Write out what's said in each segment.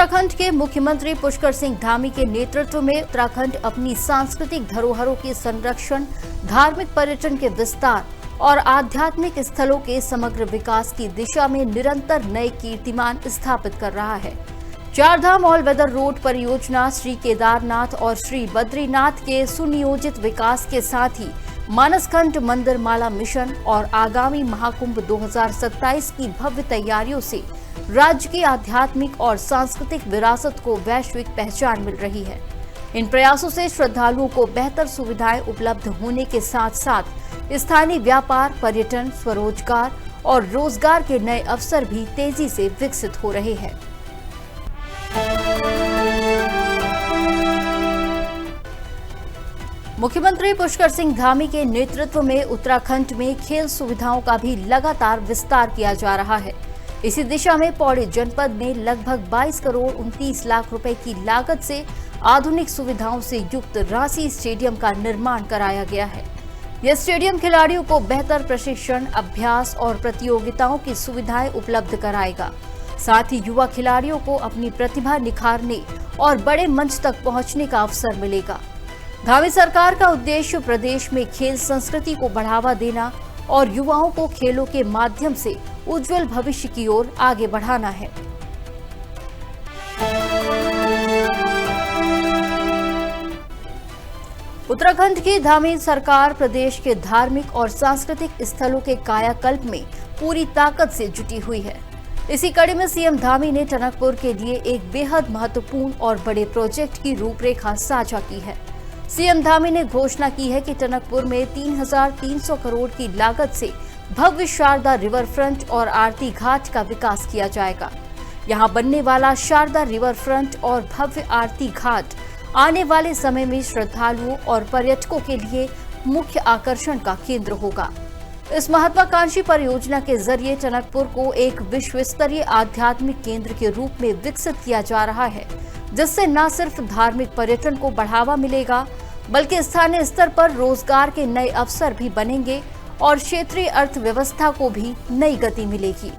उत्तराखंड के मुख्यमंत्री पुष्कर सिंह धामी के नेतृत्व में उत्तराखंड अपनी सांस्कृतिक धरोहरों के संरक्षण, धार्मिक पर्यटन के विस्तार और आध्यात्मिक स्थलों के समग्र विकास की दिशा में निरंतर नए कीर्तिमान स्थापित कर रहा है। चारधाम ऑल वेदर रोड परियोजना, श्री केदारनाथ और श्री बद्रीनाथ के सुनियोजित विकास के साथ ही मानसखंड मंदिर माला मिशन और आगामी महाकुंभ 2027 की भव्य तैयारियों से राज्य की आध्यात्मिक और सांस्कृतिक विरासत को वैश्विक पहचान मिल रही है। इन प्रयासों से श्रद्धालुओं को बेहतर सुविधाएं उपलब्ध होने के साथ साथ स्थानीय व्यापार, पर्यटन, स्वरोजगार और रोजगार के नए अवसर भी तेजी से विकसित हो रहे हैं। मुख्यमंत्री पुष्कर सिंह धामी के नेतृत्व में उत्तराखंड में खेल सुविधाओं का भी लगातार विस्तार किया जा रहा है। इसी दिशा में पौड़ी जनपद में लगभग 22 करोड़ 29 लाख रुपए की लागत से आधुनिक सुविधाओं से युक्त रांसी स्टेडियम का निर्माण कराया गया है। यह स्टेडियम खिलाड़ियों को बेहतर प्रशिक्षण, अभ्यास और प्रतियोगिताओं की सुविधाएं उपलब्ध कराएगा। साथ ही युवा खिलाड़ियों को अपनी प्रतिभा निखारने और बड़े मंच तक पहुंचने का अवसर मिलेगा। धामी सरकार का उद्देश्य प्रदेश में खेल संस्कृति को बढ़ावा देना और युवाओं को खेलों के माध्यम से उज्जवल भविष्य की ओर आगे बढ़ाना है। उत्तराखंड की धामी सरकार प्रदेश के धार्मिक और सांस्कृतिक स्थलों के कायाकल्प में पूरी ताकत से जुटी हुई है। इसी कड़ी में सीएम धामी ने टनकपुर के लिए एक बेहद महत्वपूर्ण और बड़े प्रोजेक्ट की रूपरेखा साझा की है। सीएम धामी ने घोषणा की है कि टनकपुर में 3,300 करोड़ की लागत से भव्य शारदा रिवर फ्रंट और आरती घाट का विकास किया जाएगा। यहां बनने वाला शारदा रिवर फ्रंट और भव्य आरती घाट आने वाले समय में श्रद्धालुओं और पर्यटकों के लिए मुख्य आकर्षण का केंद्र होगा। इस महत्वाकांक्षी परियोजना के जरिए टनकपुर को एक विश्व स्तरीय आध्यात्मिक केंद्र के रूप में विकसित किया जा रहा है, जिससे न सिर्फ धार्मिक पर्यटन को बढ़ावा मिलेगा, बल्कि स्थानीय स्तर पर रोजगार के नए अवसर भी बनेंगे और क्षेत्रीय अर्थव्यवस्था को भी नई गति मिलेगी।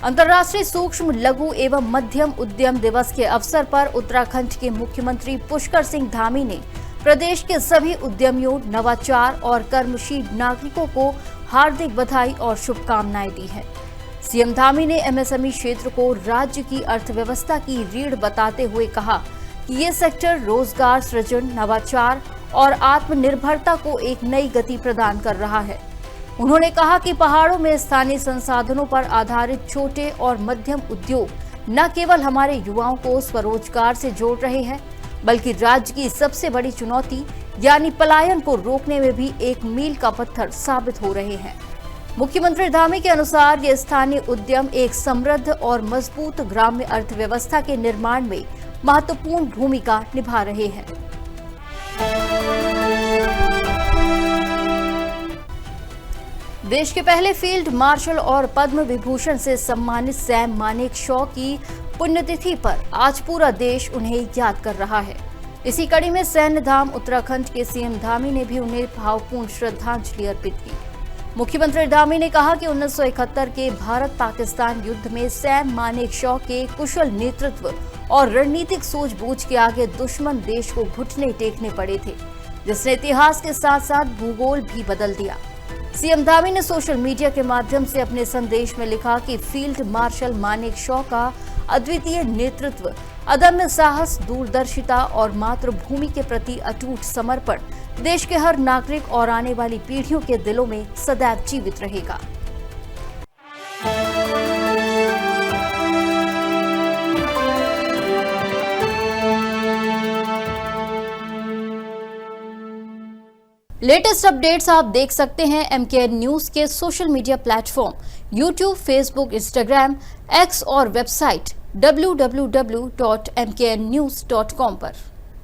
अंतर्राष्ट्रीय सूक्ष्म, लघु एवं मध्यम उद्यम दिवस के अवसर पर उत्तराखंड के मुख्यमंत्री पुष्कर सिंह धामी ने प्रदेश के सभी उद्यमियों, नवाचार और कर्मशील नागरिकों को हार्दिक बधाई और शुभकामनाएं दी है। सीएम धामी ने एमएसएमई क्षेत्र को राज्य की अर्थव्यवस्था की रीढ़ बताते हुए कहा कि ये सेक्टर रोजगार सृजन, नवाचार और आत्मनिर्भरता को एक नई गति प्रदान कर रहा है। उन्होंने कहा कि पहाड़ों में स्थानीय संसाधनों पर आधारित छोटे और मध्यम उद्योग न केवल हमारे युवाओं को स्वरोजगार से जोड़ रहे हैं, बल्कि राज्य की सबसे बड़ी चुनौती यानी पलायन को रोकने में भी एक मील का पत्थर साबित हो रहे हैं। मुख्यमंत्री धामी के अनुसार ये स्थानीय उद्यम एक समृद्ध और मजबूत ग्राम्य अर्थव्यवस्था के निर्माण में महत्वपूर्ण भूमिका निभा रहे हैं। देश के पहले फील्ड मार्शल और पद्म विभूषण से सम्मानित सैम मानेकशॉ की पुण्यतिथि पर आज पूरा देश उन्हें याद कर रहा है। इसी कड़ी में सैन्य धाम उत्तराखंड के सीएम धामी ने भी उन्हें भावपूर्ण श्रद्धांजलि अर्पित की। मुख्यमंत्री धामी ने कहा कि 1971 के भारत पाकिस्तान युद्ध में सैम मानेकशॉ के कुशल नेतृत्व और रणनीतिक सूझबूझ के आगे दुश्मन देश को घुटने टेकने पड़े थे, जिसने इतिहास के साथ साथ भूगोल भी बदल दिया। सीएम धामी ने सोशल मीडिया के माध्यम से अपने संदेश में लिखा कि फील्ड मार्शल मानेकशॉ का अद्वितीय नेतृत्व, अदम्य साहस, दूरदर्शिता और मातृभूमि के प्रति अटूट समर्पण देश के हर नागरिक और आने वाली पीढ़ियों के दिलों में सदैव जीवित रहेगा। लेटेस्ट अपडेट्स आप देख सकते हैं MKN न्यूज के social media platform YouTube, Facebook, Instagram, x और वेबसाइट www.mknnews.com पर।